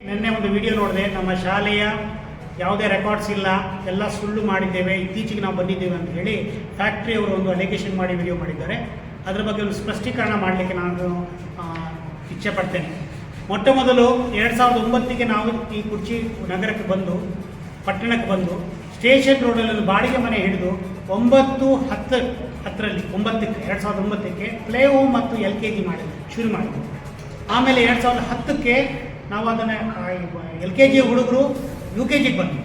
ನಿನ್ನೆ ಒಂದು ವಿಡಿಯೋ ನೋಡಿದೆ. ನಮ್ಮ ಶಾಲೆಯ ಯಾವುದೇ ರೆಕಾರ್ಡ್ಸ್ ಇಲ್ಲ, ಎಲ್ಲ ಸುಳ್ಳು ಮಾಡಿದ್ದೇವೆ, ಇತ್ತೀಚೆಗೆ ನಾವು ಬಂದಿದ್ದೇವೆ ಅಂತ ಹೇಳಿ ಫ್ಯಾಕ್ಟ್ರಿಯವರು ಒಂದು ಅಲಿಗೇಷನ್ ಮಾಡಿ ವಿಡಿಯೋ ಮಾಡಿದ್ದಾರೆ. ಅದರ ಬಗ್ಗೆ ಒಂದು ಸ್ಪಷ್ಟೀಕರಣ ಮಾಡಲಿಕ್ಕೆ ನಾನು ಇಚ್ಛೆ ಪಡ್ತೇನೆ. ಮೊಟ್ಟ ಮೊದಲು 2009ಗೆ ನಾವು ಈ ಕುರ್ಚಿ ನಗರಕ್ಕೆ ಬಂದು ಪಟ್ಟಣಕ್ಕೆ ಬಂದು ಸ್ಟೇಷನ್ ರೋಡಲ್ಲಿ ಒಂದು ಬಾಡಿಗೆ ಮನೆ ಹಿಡಿದು 2009ಕ್ಕೆ ಪ್ಲೇ ಹೋಮ್ ಮತ್ತು LKG ಶುರು ಮಾಡಿದ್ವಿ. ಆಮೇಲೆ 2010ಕ್ಕೆ ನಾವು ಅದನ್ನು LKG ಹುಡುಗರು UKGಗೆ ಬಂದ್ವಿ.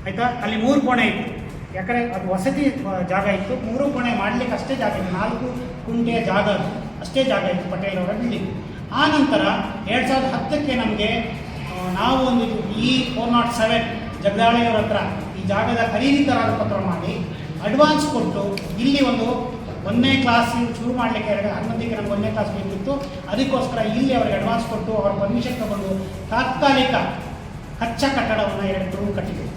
ಆಯಿತಾ, ಅಲ್ಲಿ 3 ಕೋಣೆ ಇತ್ತು. ಯಾಕಂದರೆ ಅದು ವಸತಿ ಜಾಗ ಇತ್ತು. 3 ಕೋಣೆ ಮಾಡಲಿಕ್ಕೆ ಅಷ್ಟೇ ಜಾಗ ಇತ್ತು, 4 ಕುಂಟೆಯ ಜಾಗ ಅಷ್ಟೇ ಜಾಗ ಇತ್ತು ಪಟೇಲ್ ಅವರ ಬಿಲ್ಡಿಂಗ್. ಆ ನಂತರ 2010ಕ್ಕೆ ನಮಗೆ ನಾವು ಒಂದು ಈ 407 ಜಗದಾಳೆಯವರ ಹತ್ರ ಈ ಜಾಗದ ಖರೀದಿಕರಾದ ಪತ್ರ ಮಾಡಿ ಅಡ್ವಾನ್ಸ್ ಕೊಟ್ಟು ಇಲ್ಲಿ ಒಂದು 1ನೇ ಕ್ಲಾಸ್ ಶುರು ಮಾಡಲಿಕ್ಕೆ 11ಕ್ಕೆ ನಮ್ಗೆ 1ನೇ ಕ್ಲಾಸ್ ಬೇಕಿತ್ತು. ಅದಕ್ಕೋಸ್ಕರ ಇಲ್ಲಿ ಅವರಿಗೆ ಅಡ್ವಾನ್ಸ್ ಕೊಟ್ಟು ಅವರ ಪರ್ಮಿಷನ್ ತಗೊಂಡು ತಾತ್ಕಾಲಿಕ ಕಚ್ಚಾ ಕಟ್ಟಡವನ್ನು 2 ರೂಮ್ ಕಟ್ಟಿದ್ವಿ.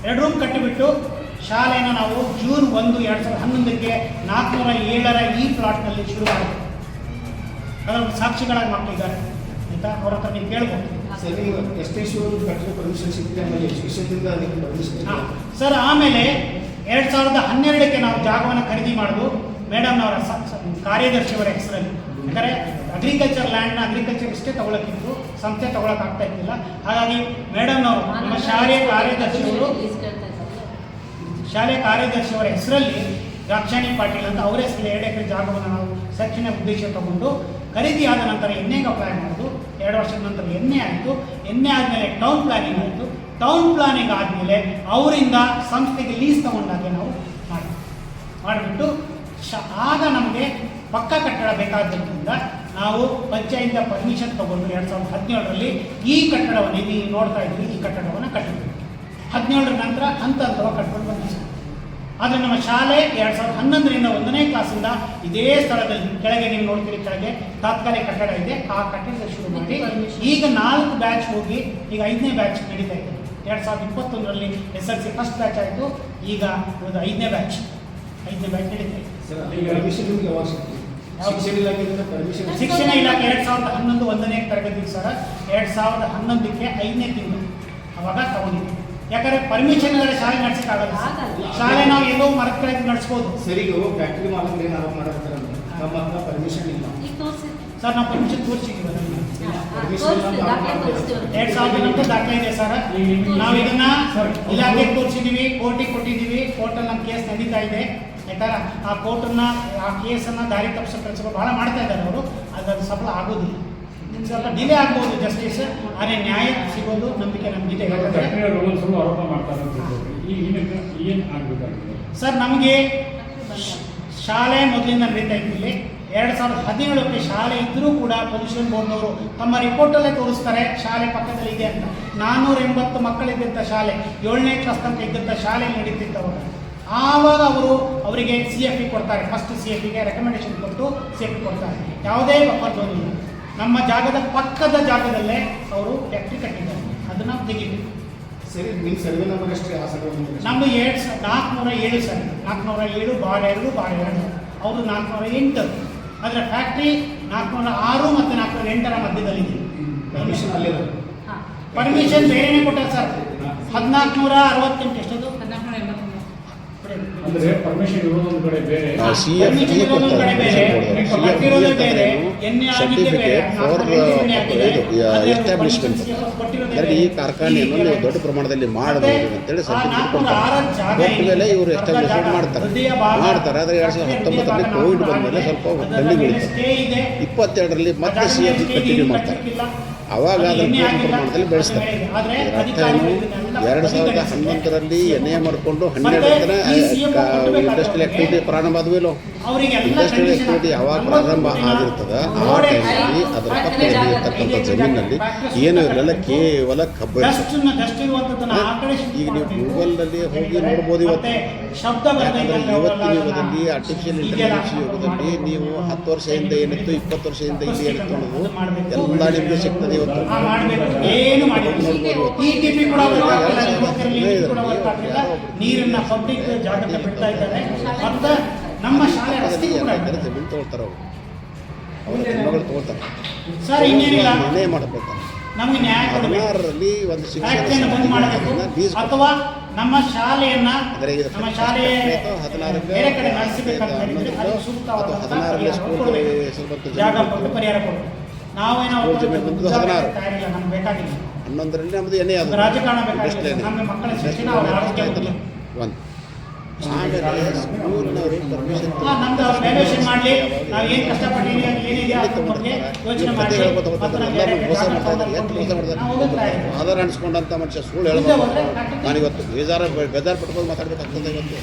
2 ರೂಮ್ ಕಟ್ಟಿಬಿಟ್ಟು ಶಾಲೆನ ನಾವು ಜೂನ್ 1, 2011ಕ್ಕೆ 407ರ ಈ ಪ್ಲಾಟ್ನಲ್ಲಿ ಶುರು ಮಾಡಿದ್ವಿ. ಅದರ ಸಾಕ್ಷಿಗಳಾಗಿ ಮಕ್ಕಳಿದ್ದಾರೆ ಆಯಿತಾ, ಅವ್ರ ಹತ್ರ ನೀವು ಕೇಳ್ಬೋದು ಸರ್. ಆಮೇಲೆ 2012ಕ್ಕೆ ನಾವು ಜಾಗವನ್ನು ಖರೀದಿ ಮಾಡೋದು ಮೇಡಮ್ನವರ ಕಾರ್ಯದರ್ಶಿಯವರ ಹೆಸರಲ್ಲಿ. ಯಾಕಂದರೆ ಅಗ್ರಿಕಲ್ಚರ್ ಲ್ಯಾಂಡ್ನ ಅಗ್ರಿಕಲ್ಚರ್ ಇಷ್ಟೇ ತಗೊಳಕ್ಕಿತ್ತು, ಸಂಸ್ಥೆ ತಗೊಳಕ್ಕಾಗ್ತಾ ಇದ್ದಿಲ್ಲ. ಹಾಗಾಗಿ ಮೇಡಮ್ನವರು ನಮ್ಮ ಶಾಲೆಯ ಕಾರ್ಯದರ್ಶಿಯವರ ಹೆಸರಲ್ಲಿ ದ್ರಾಕ್ಷಾಣಿ ಪಾಟೀಲ್ ಅಂತ ಅವರ ಹೆಸರಲ್ಲಿ 2 ಎಕರೆ ಜಾಗವನ್ನು ನಾವು ಸೆಕ್ಷನ್ ಉದ್ದೇಶ ತಗೊಂಡು ಖರೀದಿ ಆದ ನಂತರ ಎಣ್ಣೆಗೆ ಅಪ್ಲೈ ಮಾಡೋದು. 2 ವರ್ಷದ ನಂತರ ಎಣ್ಣೆ ಆಯಿತು. ಎಣ್ಣೆ ಆದಮೇಲೆ ಟೌನ್ ಪ್ಲಾನಿಂಗ್ ಆಯಿತು. ಟೌನ್ ಪ್ಲಾನಿಂಗ್ ಆದಮೇಲೆ ಅವರಿಂದ ಸಂಸ್ಥೆಗೆ ಲೀಸ್ ತಗೊಂಡಾಗೆ ನಾವು ಮಾಡಿಬಿಟ್ಟು ಆಗ ನಮಗೆ ಪಕ್ಕ ಕಟ್ಟಡ ಬೇಕಾದ್ದರಿಂದ ನಾವು ಪಂಚಾಯತಿಂದ ಪರ್ಮಿಷನ್ ತಗೊಂಡು 2017ರಲ್ಲಿ ಈ ಕಟ್ಟಡವನ್ನು ನೀವು ನೋಡ್ತಾ ಇದ್ವಿ, ಈ ಕಟ್ಟಡವನ್ನು ಕಟ್ಟಿದ್ವಿ. 17ರ ನಂತರ ಹಂತವಾಗಿ ಕಟ್ಕೊಂಡು ಬಂದಿದ್ದೀವಿ. ಆದರೆ ನಮ್ಮ ಶಾಲೆ 2011ರಿಂದ 1ನೇ ಕ್ಲಾಸಿಂದ ಇದೇ ಸ್ಥಳದಲ್ಲಿ ಕೆಳಗೆ ನೀವು ನೋಡ್ತೀರಿ, ಕೆಳಗೆ ತಾತ್ಕಾಲಿಕ ಕಟ್ಟಡ ಇದೆ. ಆ ಕಟ್ಟಡದ ಶುರು ಮಾಡಿ ಈಗ 4 ಬ್ಯಾಚ್ ಹೋಗಿ ಈಗ 5ನೇ ಬ್ಯಾಚ್ ನಡೀತಾ ಇದೆ. 2021ರಲ್ಲಿ SLC ಫಸ್ಟ್ ಬ್ಯಾಚ್ ಆಯಿತು. ಈಗ 5ನೇ ಬ್ಯಾಚ್ ನಡೀತಾ ಇದೆ. ಶಿಕ್ಷಣ ಇಲಾಖೆ 2011 1ನೇ ತರಗತಿ ಸರ್ 2011ಕ್ಕೆ 5ನೇ ತಿಂಗಳು ಅವಾಗ ತಗೊಂಡಿದ್ವಿ. ಯಾಕಂದ್ರೆ ಪರ್ಮಿಷನ್ ಇಲ್ಲದೆ ಶಾಲೆ ನಡೆಸಕ್ಕಾಗಲ್ಲ. ಶಾಲೆ ನಾವು ಎಲ್ಲೋ ಮರದ ಕೆಳಗೆ ನಡೆಸ್ಬೋದು. ಸರಿ, ಫ್ಯಾಕ್ಟ್ರಿ ಮಾಲೀಕರು ಏನು ಆರೋಪ ಮಾಡ್ತಾರೆ, ನಮ್ಮ ಹತ್ರ ಪರ್ಮಿಷನ್ ಇಲ್ಲ ಸರ್. ನಾವು ಪರ್ಮಿಷನ್ ತೋರಿಸಿದ್ದೀವಿ. 2000 ದಾಖಲೆ ಇದೆ ಸರ್. ನಾವು ಇದನ್ನ ಇಲಾಖೆಗೆ ತೋರಿಸಿದ್ದೀವಿ, ಕೋರ್ಟಿಗೆ ಕೊಟ್ಟಿದ್ದೀವಿ. ಕೋರ್ಟಲ್ಲಿ ನಮ್ಮ ಕೇಸ್ ನಡೀತಾ ಇದೆ. ಯಾಕಂದ್ರೆ ಆ ಕೋರ್ಟನ್ನ ಆ ಕೇಸನ್ನು ದಾರಿ ತಪ್ಪಿಸೋ ಕೆಲಸಗಳು ಭಾಳ ಮಾಡ್ತಾ ಇದ್ದಾರೆ ಅವರು. ಅದು ಸಫಲ ಆಗೋದಿಲ್ಲ, ಸ್ವಲ್ಪ ಡಿಲೇ ಆಗ್ಬೋದು ಜಸ್ಟಿಸ್, ಆದರೆ ನ್ಯಾಯ ಸಿಗೋದು ನಂಬಿಕೆ ನಮಗಿದೆ ಸರ್. ನಮಗೆ ಶಾಲೆ ಮೊದಲಿಂದ ನಡೀತಾ ಇದ್ದಿಲ್ಲಿ 2017ಕ್ಕೆ ಶಾಲೆ ಇದ್ದರೂ ಕೂಡ ಪೊಲ್ಯೂಷನ್ ಬೋರ್ಡ್ನವರು ತಮ್ಮ ರಿಪೋರ್ಟಲ್ಲೇ ತೋರಿಸ್ತಾರೆ ಶಾಲೆ ಪಕ್ಕದಲ್ಲಿ ಇದೆ ಅಂತ. 480 ಮಕ್ಕಳಿದ್ದಂಥ ಶಾಲೆ 7ನೇ ಕ್ಲಾಸ್ ತನಕ ಇದ್ದಂಥ ಶಾಲೆ ನಡೀತಿದ್ದವರು. ಆವಾಗ ಅವರಿಗೆ CFP ಕೊಡ್ತಾರೆ. ಫಸ್ಟ್ CFPಗೆ ರೆಕಮೆಂಡೇಶನ್ ಕೊಟ್ಟು CFP ಕೊಡ್ತಾರೆ. ಯಾವುದೇ ಬಫರ್ ಝೋನ್ ಇಲ್ಲ. ನಮ್ಮ ಜಾಗದ ಪಕ್ಕದ ಜಾಗದಲ್ಲೇ ಅವರು ಫ್ಯಾಕ್ಟ್ರಿ ಕಟ್ಟಿದ್ದಾರೆ, ಅದನ್ನು ತೆಗಿಬೇಕು. ಸರಿ, ನಿಮ್ಮ ಸರ್ವೆ ನಂಬರ್ ಅಷ್ಟೇ ನಮ್ಮದು 407 ಸರ್. 407 bar 2 bar 2. ಅವರು 408. ಅದರ ಫ್ಯಾಕ್ಟ್ರಿ 406 ಮತ್ತು 408ರ ಮಧ್ಯದಲ್ಲಿದೆ. ಪರ್ಮಿಷನ್ ಬೇರೆನೇ ಕೊಟ್ಟಾರೆ ಸರ್. 1468 ಎಷ್ಟದು ಅಂದ್ರೆ ಪರ್ಮಿಷನ್ ಇರೋದೊಂದು ಕಡೆ ಬೇರೆ, ಎಸ್ಟಾಬ್ಲಿಷ್ಮೆಂಟ್ ಈ ಕಾರ್ಖಾನೆಯನ್ನು ನೀವು ದೊಡ್ಡ ಪ್ರಮಾಣದಲ್ಲಿ ಮಾಡಬಹುದು ಅಂತೇಳಿ ಸರ್ಟಿಫಿಕೇಟ್ ಕೊಡ್ತಾರೆ. ಕೊಟ್ಟ ಮೇಲೆ ಇವರು ಎಸ್ಟಾಬ್ಲಿಷ್ಮೆಂಟ್ ಮಾಡ್ತಾರೆ. ಆದರೆ 2019ರಲ್ಲಿ ಕೋವಿಡ್ ಬಂದಮೇಲೆ ಸ್ವಲ್ಪ ಪೆಂಡಿಂಗ್ ಉಳಿತು. 22ರಲ್ಲಿ ಮತ್ತೆ CFP ಕಂಟಿನ್ಯೂ ಮಾಡ್ತಾರೆ. ಅವಾಗ ಅದನ್ನು ಪೂರ್ಣ ಪ್ರಮಾಣದಲ್ಲಿ ಬೆಳೆಸ್ತಾರೆ. ಅರ್ಥ ಏನು, 2011ರಲ್ಲಿ ಎನ್ಎ ಮಾಡಿಕೊಂಡು 12ರ ಇಂಡಸ್ಟ್ರಿಯಲ್ ಆಕ್ಟಿವಿಟಿ ಪ್ರಾರಂಭ ಆದಮೇಲೋ ಇಂಡಸ್ಟ್ರಿಯಲ್ ಆಕ್ಟಿವಿಟಿ ಯಾವಾಗ ಪ್ರಾರಂಭ ಆಗಿರ್ತದೆ ಆ ಟೈಮಲ್ಲಿ ಅದರ ಪಕ್ಕದಲ್ಲಿ ಇರ್ತಕ್ಕಂಥ ಜಮೀನಲ್ಲಿ ಏನೂ ಇರಲಿಲ್ಲ, ಕೇವಲ ಕಬ್ಬು ಇರ್ತದೆ. ಈಗ ನೀವು ಗೂಗಲ್ನಲ್ಲಿ ಹೋಗಿ ನೋಡ್ಬೋದು. ಯಾಕಂದರೆ ಇವತ್ತಿನ ಯುಗದಲ್ಲಿ ಆರ್ಟಿಫಿಷಿಯಲ್ ಇಂಟೆಲಿಜೆನ್ಸ್ ಯುಗದಲ್ಲಿ ನೀವು 10 ವರ್ಷದಿಂದ ಏನಿತ್ತು, 20 ವರ್ಷದಿಂದ ಇಲ್ಲಿ ಏನಿತ್ತು ಅನ್ನೋದು ಎಲ್ಲ ನಿಮಗೆ ಸಿಗ್ತದೆ. ಇವತ್ತು ನೀರನ್ನ ಪಬ್ಲಿಕ್ ಜಾಗಕ್ಕೆ ಬಿಡ್ತಾ ಇದ್ದಾರೆ. ಮತ್ತು ನಮ್ಮ ಶಾಲೆ ಜಮೀನು ತೊಗೊಳ್ತಾರೆ, ಅವರು ಮಗಳು ತೊಗೊಳ್ತಾರೆ ಸರ್. ಇನ್ನೇನಿಲ್ಲ, ಏನೇ ಮಾಡಬೇಕಾರೆ ನಮಗೆ ನ್ಯಾಯ ಕೊಡಬೇಕು. 16ರಲ್ಲಿ ಒಂದು ಶಿಕ್ಷಣ ಫ್ಯಾಕ್ಟರಿಯನ್ನು ಬಂದ್ ಮಾಡಬೇಕು ಲೀಸ್ ಅಥವಾ ನಮ್ಮ ಶಾಲೆಯನ್ನ ಅಂದರೆ ಇದು ನಮ್ಮ ಶಾಲೆ 16 ಬೇರೆ ಕಡೆ ನಡೆಸಬೇಕಂತ ಹೇಳಿದ್ರೆ ಅದಕ್ಕೆ ಸೂಕ್ತವಾದಂತಹ ಪರಿಹಾರ ಕೊಡಬೇಕು. ಜಾಗ ಕೊಟ್ಟು ಪರಿಹಾರ ಕೊಡಬೇಕು. ನಾವೇನೋ ತಯಾರಿಲ್ಲ, ನಮ್ಗೆ ಬೇಕಾಗಿಲ್ಲ. 11ರಲ್ಲಿ ನಮ್ಮದು ಎಣ್ಣೆ ಅದು ರಾಜಕಾರಣ ಬೇಕಾಗಿಲ್ಲ. ನಮ್ಮ ಮಕ್ಕಳ ಶಿಕ್ಷಣ ಅವರ ಆರೋಗ್ಯ ಮುಖ್ಯ. ಒಂದು ಆಮೇಲೆ ಸ್ಕೂಲ್ನವರು ಪರ್ಮಿಷನ್ ನಮ್ದು ಅವ್ರು ವ್ಯಾಲ್ಯೂಯೇಷನ್ ಮಾಡಲಿ, ನಾವು ಏನು ಕಷ್ಟಪಟ್ಟಿದ್ದೀವಿ ಅದು ಏನಿದೆ ಅದ್ರ ಬಗ್ಗೆ ಯೋಚನೆ ಮಾಡಿ ಮೋಸ ಮಾಡ್ತಾರೆ. ಎಷ್ಟು ಮೋಸ ಮಾಡ್ತಾರೆ? ಆಧಾರ ಅನ್ಸ್ಕೊಂಡಂಥ ಮನುಷ್ಯ ಸುಳ್ಳು ಹೇಳ್ಬೋದು. ನಾನಿವತ್ತು ಬೇಜಾರು ಪಟ್ಕೊಂಡು ಮಾತಾಡ್ಬೇಕಾಗ್ತದೆ ಇವತ್ತು.